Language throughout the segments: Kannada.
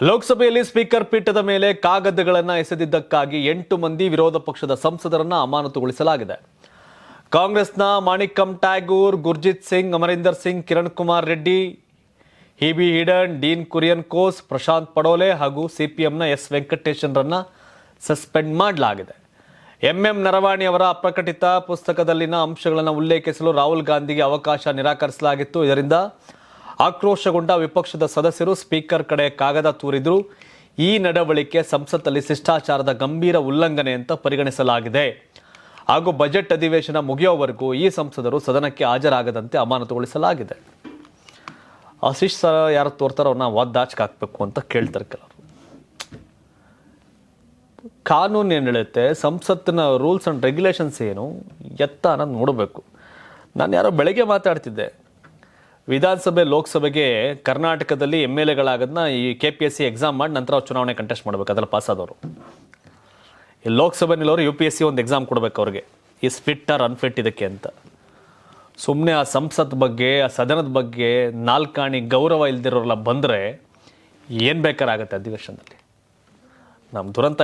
ಲೋಕಸಭೆಯಲ್ಲಿ ಸ್ಪೀಕರ್ ಪೀಠದ ಮೇಲೆ ಕಾಗದಗಳನ್ನು ಎಸೆದಿದ್ದಕ್ಕಾಗಿ 8 ಮಂದಿ ವಿರೋಧ ಪಕ್ಷದ ಸಂಸದರನ್ನು ಅಮಾನತುಗೊಳಿಸಲಾಗಿದೆ. ಕಾಂಗ್ರೆಸ್ನ ಮಾಣಿಕಂ ಟ್ಯಾಗೂರ್, ಗುರ್ಜಿತ್ ಸಿಂಗ್, ಅಮರಿಂದರ್ ಸಿಂಗ್, ಕಿರಣ್ ಕುಮಾರ್ ರೆಡ್ಡಿ, ಹಿಬಿ ಈಡನ್, ಡೀನ್ ಕುರಿಯನ್ಕೋಸ್, ಪ್ರಶಾಂತ್ ಪಡೋಲೆ ಹಾಗೂ ಸಿಪಿಎಂನ ಎಸ್ ವೆಂಕಟೇಶನ್ರನ್ನ ಸಸ್ಪೆಂಡ್ ಮಾಡಲಾಗಿದೆ. ಎಂಎಂ ನರವಾಣಿ ಅವರ ಅಪ್ರಕಟಿತ ಪುಸ್ತಕದಲ್ಲಿನ ಅಂಶಗಳನ್ನು ಉಲ್ಲೇಖಿಸಲು ರಾಹುಲ್ ಗಾಂಧಿಗೆ ಅವಕಾಶ ನಿರಾಕರಿಸಲಾಗಿತ್ತು. ಇದರಿಂದ ಆಕ್ರೋಶಗೊಂಡ ವಿಪಕ್ಷದ ಸದಸ್ಯರು ಸ್ಪೀಕರ್ ಕಡೆ ಕಾಗದ ತೂರಿದ್ರು. ಈ ನಡವಳಿಕೆ ಸಂಸತ್ತಲ್ಲಿ ಶಿಷ್ಟಾಚಾರದ ಗಂಭೀರ ಉಲ್ಲಂಘನೆ ಅಂತ ಪರಿಗಣಿಸಲಾಗಿದೆ ಹಾಗೂ ಬಜೆಟ್ ಅಧಿವೇಶನ ಮುಗಿಯುವವರೆಗೂ ಈ ಸಂಸದರು ಸದನಕ್ಕೆ ಹಾಜರಾಗದಂತೆ ಅಮಾನತುಗೊಳಿಸಲಾಗಿದೆ. ಶಿಷ್ಟ ಯಾರು ತೋರ್ತಾರೋ ಅವ್ರನ್ನ ಒದ್ದಾಚಕ್ಕೆ ಹಾಕಬೇಕು ಅಂತ ಕೇಳ್ತಾರೆ ಕೆಲವರು. ಕಾನೂನು ಏನು ಹೇಳುತ್ತೆ, ಸಂಸತ್ತಿನ ರೂಲ್ಸ್ ಆ್ಯಂಡ್ ರೆಗ್ಯುಲೇಷನ್ಸ್ ಏನು ಎತ್ತ ಅನ್ನೋದು ನೋಡಬೇಕು. ನಾನು ಯಾರೋ ಬೆಳಗ್ಗೆ ಮಾತಾಡ್ತಿದ್ದೆ, ವಿಧಾನಸಭೆ ಲೋಕಸಭೆಗೆ ಕರ್ನಾಟಕದಲ್ಲಿ MLAಗಳಾಗೋದನ್ನ ಈ KPSC ಎಕ್ಸಾಮ್ ಮಾಡಿ ನಂತರ ಅವ್ರು ಚುನಾವಣೆ ಕಂಟೆಸ್ಟ್ ಮಾಡಬೇಕು. ಅದರಲ್ಲಿ ಪಾಸ್ ಆದವರು ಈ ಲೋಕಸಭೆ ನಿಲ್ಲೋರು UPSC ಒಂದು ಎಕ್ಸಾಮ್ ಕೊಡಬೇಕು ಅವ್ರಿಗೆ, ಈಸ್ ಫಿಟ್ ಆರ್ ಅನ್ಫಿಟ್ ಇದಕ್ಕೆ ಅಂತ. ಸುಮ್ಮನೆ ಆ ಸಂಸತ್ ಬಗ್ಗೆ, ಆ ಸದನದ ಬಗ್ಗೆ ನಾಲ್ಕಾಣಿ ಗೌರವ ಇಲ್ದಿರೋರೆಲ್ಲ ಬಂದರೆ ಏನು ಬೇಕಾರಾಗತ್ತೆ ಅಧಿವೇಶನದಲ್ಲಿ. ನಮ್ಮ ದುರಂತ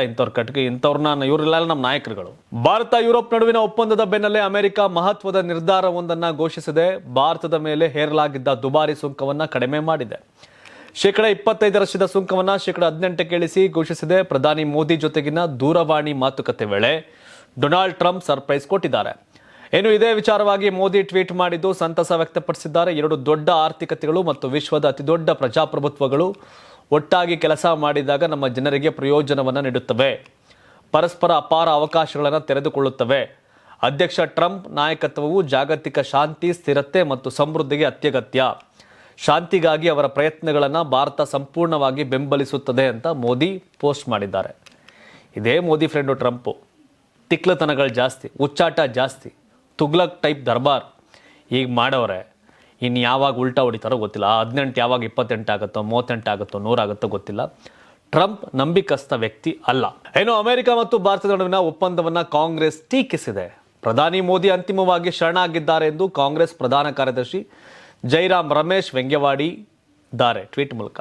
ಇಂಥವ್ರನ್ನ ಇವರೆಲ್ಲ ನಮ್ಮ ನಾಯಕರುಗಳು. ಭಾರತ ಯುರೋಪ್ ನಡುವಿನ ಒಪ್ಪಂದದ ಬೆನ್ನಲ್ಲೇ ಅಮೆರಿಕ ಮಹತ್ವದ ನಿರ್ಧಾರವೊಂದನ್ನು ಘೋಷಿಸಿದೆ. ಭಾರತದ ಮೇಲೆ ಹೇರಲಾಗಿದ್ದ ದುಬಾರಿ ಸುಂಕವನ್ನು ಕಡಿಮೆ ಮಾಡಿದೆ. -25% ಸುಂಕವನ್ನು -18% ಇಳಿಸಿ ಘೋಷಿಸಿದೆ. ಪ್ರಧಾನಿ ಮೋದಿ ಜೊತೆಗಿನ ದೂರವಾಣಿ ಮಾತುಕತೆ ವೇಳೆ ಡೊನಾಲ್ಡ್ ಟ್ರಂಪ್ ಸರ್ಪ್ರೈಸ್ ಕೊಟ್ಟಿದ್ದಾರೆ. ಇನ್ನು ಇದೇ ವಿಚಾರವಾಗಿ ಮೋದಿ ಟ್ವೀಟ್ ಮಾಡಿದ್ದು ಸಂತಸ ವ್ಯಕ್ತಪಡಿಸಿದ್ದಾರೆ. 2 ದೊಡ್ಡ ಆರ್ಥಿಕತೆಗಳು ಮತ್ತು ವಿಶ್ವದ ಅತಿದೊಡ್ಡ ಪ್ರಜಾಪ್ರಭುತ್ವಗಳು ಒಟ್ಟಾಗಿ ಕೆಲಸ ಮಾಡಿದಾಗ ನಮ್ಮ ಜನರಿಗೆ ಪ್ರಯೋಜನವನ್ನು ನೀಡುತ್ತವೆ, ಪರಸ್ಪರ ಅಪಾರ ಅವಕಾಶಗಳನ್ನು ತೆರೆದುಕೊಳ್ಳುತ್ತವೆ. ಅಧ್ಯಕ್ಷ ಟ್ರಂಪ್ ನಾಯಕತ್ವವು ಜಾಗತಿಕ ಶಾಂತಿ, ಸ್ಥಿರತೆ ಮತ್ತು ಸಮೃದ್ಧಿಗೆ ಅತ್ಯಗತ್ಯ. ಶಾಂತಿಗಾಗಿ ಅವರ ಪ್ರಯತ್ನಗಳನ್ನು ಭಾರತ ಸಂಪೂರ್ಣವಾಗಿ ಬೆಂಬಲಿಸುತ್ತದೆ ಅಂತ ಮೋದಿ ಪೋಸ್ಟ್ ಮಾಡಿದ್ದಾರೆ. ಇದೇ ಮೋದಿ ಫ್ರೆಂಡು ಟ್ರಂಪು. ತಿಕ್ಲತನಗಳು ಜಾಸ್ತಿ, ಹುಚ್ಚಾಟ ಜಾಸ್ತಿ, ತುಗ್ಲಕ್ ಟೈಪ್ ದರ್ಬಾರ್ ಈಗ ಮಾಡವ್ರೆ. ಇನ್ನು ಯಾವಾಗ ಉಲ್ಟಾ ಹೊಡಿತಾರೋ ಗೊತ್ತಿಲ್ಲ. 18 ಯಾವಾಗ 28 ಆಗುತ್ತೋ, 38 ಆಗುತ್ತೋ, 100 ಆಗುತ್ತೋ ಗೊತ್ತಿಲ್ಲ. ಟ್ರಂಪ್ ನಂಬಿಕಸ್ಥ ವ್ಯಕ್ತಿ ಅಲ್ಲ. ಏನು ಅಮೆರಿಕ ಮತ್ತು ಭಾರತದ ನಡುವಿನ ಒಪ್ಪಂದವನ್ನು ಕಾಂಗ್ರೆಸ್ ಟೀಕಿಸಿದೆ. ಪ್ರಧಾನಿ ಮೋದಿ ಅಂತಿಮವಾಗಿ ಶರಣಾಗಿದ್ದಾರೆ ಎಂದು ಕಾಂಗ್ರೆಸ್ ಪ್ರಧಾನ ಕಾರ್ಯದರ್ಶಿ ಜೈರಾಮ್ ರಮೇಶ್ ವ್ಯಂಗ್ಯವಾಡಿದ್ದಾರೆ ಟ್ವೀಟ್ ಮೂಲಕ.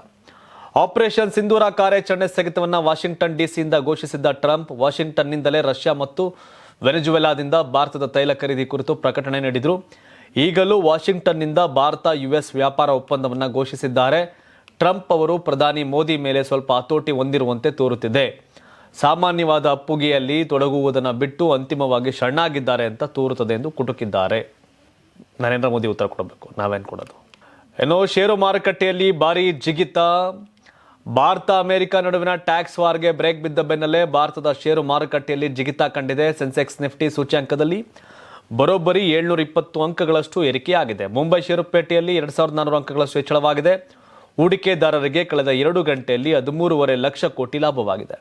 ಆಪರೇಷನ್ ಸಿಂಧೂರ ಕಾರ್ಯಾಚರಣೆ ಸ್ಥಗಿತವನ್ನು ವಾಷಿಂಗ್ಟನ್ ಡಿಸಿಯಿಂದ ಘೋಷಿಸಿದ್ದ ಟ್ರಂಪ್, ವಾಷಿಂಗ್ಟನ್ನಿಂದಲೇ ರಷ್ಯಾ ಮತ್ತು ವೆನೆಜುವೆಲಾದಿಂದ ಭಾರತದ ತೈಲ ಖರೀದಿ ಕುರಿತು ಪ್ರಕಟಣೆ ನೀಡಿದರು. ಈಗಲೂ ವಾಷಿಂಗ್ಟನ್ನಿಂದ ಭಾರತ US ವ್ಯಾಪಾರ ಒಪ್ಪಂದವನ್ನು ಘೋಷಿಸಿದ್ದಾರೆ. ಟ್ರಂಪ್ ಅವರು ಪ್ರಧಾನಿ ಮೋದಿ ಮೇಲೆ ಸ್ವಲ್ಪ ಹತೋಟಿ ಹೊಂದಿರುವಂತೆ ತೋರುತ್ತಿದೆ. ಸಾಮಾನ್ಯವಾದ ಅಪ್ಪುಗೆಯಲ್ಲಿ ತೊಡಗುವುದನ್ನು ಬಿಟ್ಟು ಅಂತಿಮವಾಗಿ ಶರಣಾಗಿದ್ದಾರೆ ಅಂತ ತೋರುತ್ತದೆ ಎಂದು ಕುಟುಕಿದ್ದಾರೆ. ನರೇಂದ್ರ ಮೋದಿ ಉತ್ತರ ಕೊಡಬೇಕು, ನಾವೇನು ಕೊಡೋದು. ಏನೋ ಷೇರು ಮಾರುಕಟ್ಟೆಯಲ್ಲಿ ಭಾರಿ ಜಿಗಿತ. ಭಾರತ ಅಮೆರಿಕ ನಡುವಿನ ಟ್ಯಾಕ್ಸ್ ವಾರ್ಗೆ ಬ್ರೇಕ್ ಬಿದ್ದ ಬೆನ್ನಲ್ಲೇ ಭಾರತದ ಷೇರು ಮಾರುಕಟ್ಟೆಯಲ್ಲಿ ಜಿಗಿತ ಕಂಡಿದೆ. ಸೆನ್ಸೆಕ್ಸ್ ನಿಫ್ಟಿ ಸೂಚ್ಯಂಕದಲ್ಲಿ ಬರೋಬ್ಬರಿ 720 ಅಂಕಗಳಷ್ಟು ಏರಿಕೆಯಾಗಿದೆ. ಮುಂಬೈ ಷೇರುಪೇಟೆಯಲ್ಲಿ 2400 ಅಂಕಗಳಷ್ಟು ಹೆಚ್ಚಳವಾಗಿದೆ. ಹೂಡಿಕೆದಾರರಿಗೆ ಕಳೆದ 2 ಗಂಟೆಯಲ್ಲಿ 13.5 ಲಕ್ಷ ಕೋಟಿ ಲಾಭವಾಗಿದೆ.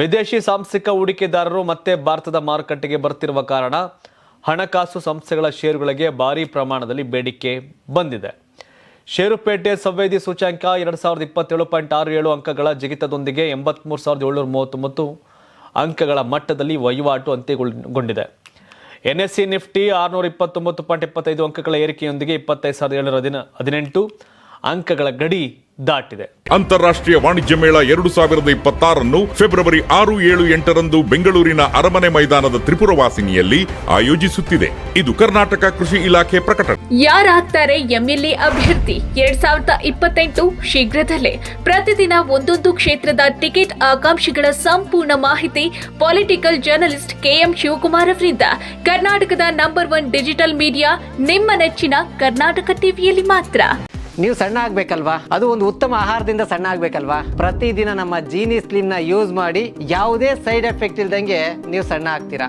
ವಿದೇಶಿ ಸಾಂಸ್ಥಿಕ ಹೂಡಿಕೆದಾರರು ಮತ್ತೆ ಭಾರತದ ಮಾರುಕಟ್ಟೆಗೆ ಬರ್ತಿರುವ ಕಾರಣ ಹಣಕಾಸು ಸಂಸ್ಥೆಗಳ ಷೇರುಗಳಿಗೆ ಭಾರಿ ಪ್ರಮಾಣದಲ್ಲಿ ಬೇಡಿಕೆ ಬಂದಿದೆ. ಷೇರುಪೇಟೆ ಸಂವೇದಿ ಸೂಚ್ಯಂಕ 2027.67 ಅಂಕಗಳ ಜಿಗಿತದೊಂದಿಗೆ 83,739 ಅಂಕಗಳ ಮಟ್ಟದಲ್ಲಿ ವಹಿವಾಟು ಅಂತ್ಯಗೊಂಡಿದೆ. NSE ನಿಫ್ಟಿ 629.25 ಅಂಕಗಳ ಏರಿಕೆಯೊಂದಿಗೆ 25,718 ಅಂಕಗಳ ಗಡಿ ದಾಟಿದೆ. ಅಂತಾರಾಷ್ಟ್ರೀಯ ವಾಣಿಜ್ಯ ಮೇಳ 2026 ಫೆಬ್ರವರಿ 6, 7, 8ರಂದು ಬೆಂಗಳೂರಿನ ಅರಮನೆ ಮೈದಾನದ ತ್ರಿಪುರವಾಸಿನಿಯಲ್ಲಿ ಆಯೋಜಿಸುತ್ತಿದೆ. ಇದು ಕರ್ನಾಟಕ ಕೃಷಿ ಇಲಾಖೆ ಪ್ರಕಟಣೆ. ಯಾರಾಗ್ತಾರೆ MLA ಅಭ್ಯರ್ಥಿ 2028 ಶೀಘ್ರದಲ್ಲೇ. ಪ್ರತಿದಿನ ಒಂದೊಂದು ಕ್ಷೇತ್ರದ ಟಿಕೆಟ್ ಆಕಾಂಕ್ಷಿಗಳ ಸಂಪೂರ್ಣ ಮಾಹಿತಿ ಪೊಲಿಟಿಕಲ್ ಜರ್ನಲಿಸ್ಟ್ KM ಶಿವಕುಮಾರ್ ಅವರಿಂದ. ಕರ್ನಾಟಕದ ನಂಬರ್ 1 ಡಿಜಿಟಲ್ ಮೀಡಿಯಾ ನಿಮ್ಮ ನೆಚ್ಚಿನ ಕರ್ನಾಟಕ ಟಿವಿಯಲ್ಲಿ ಮಾತ್ರ. ನೀವು ಸಣ್ಣ ಆಗ್ಬೇಕಲ್ವಾ? ಅದು ಒಂದು ಉತ್ತಮ ಆಹಾರದಿಂದ ಸಣ್ಣ ಆಗ್ಬೇಕಲ್ವಾ? ಪ್ರತಿದಿನ ನಮ್ಮ ಜೀನಿ ಸ್ಲಿಮ್ ನ ಯೂಸ್ ಮಾಡಿ ಯಾವುದೇ ಸೈಡ್ ಎಫೆಕ್ಟ್ ಇಲ್ದಂಗೆ ನೀವು ಸಣ್ಣ ಆಗ್ತೀರಾ.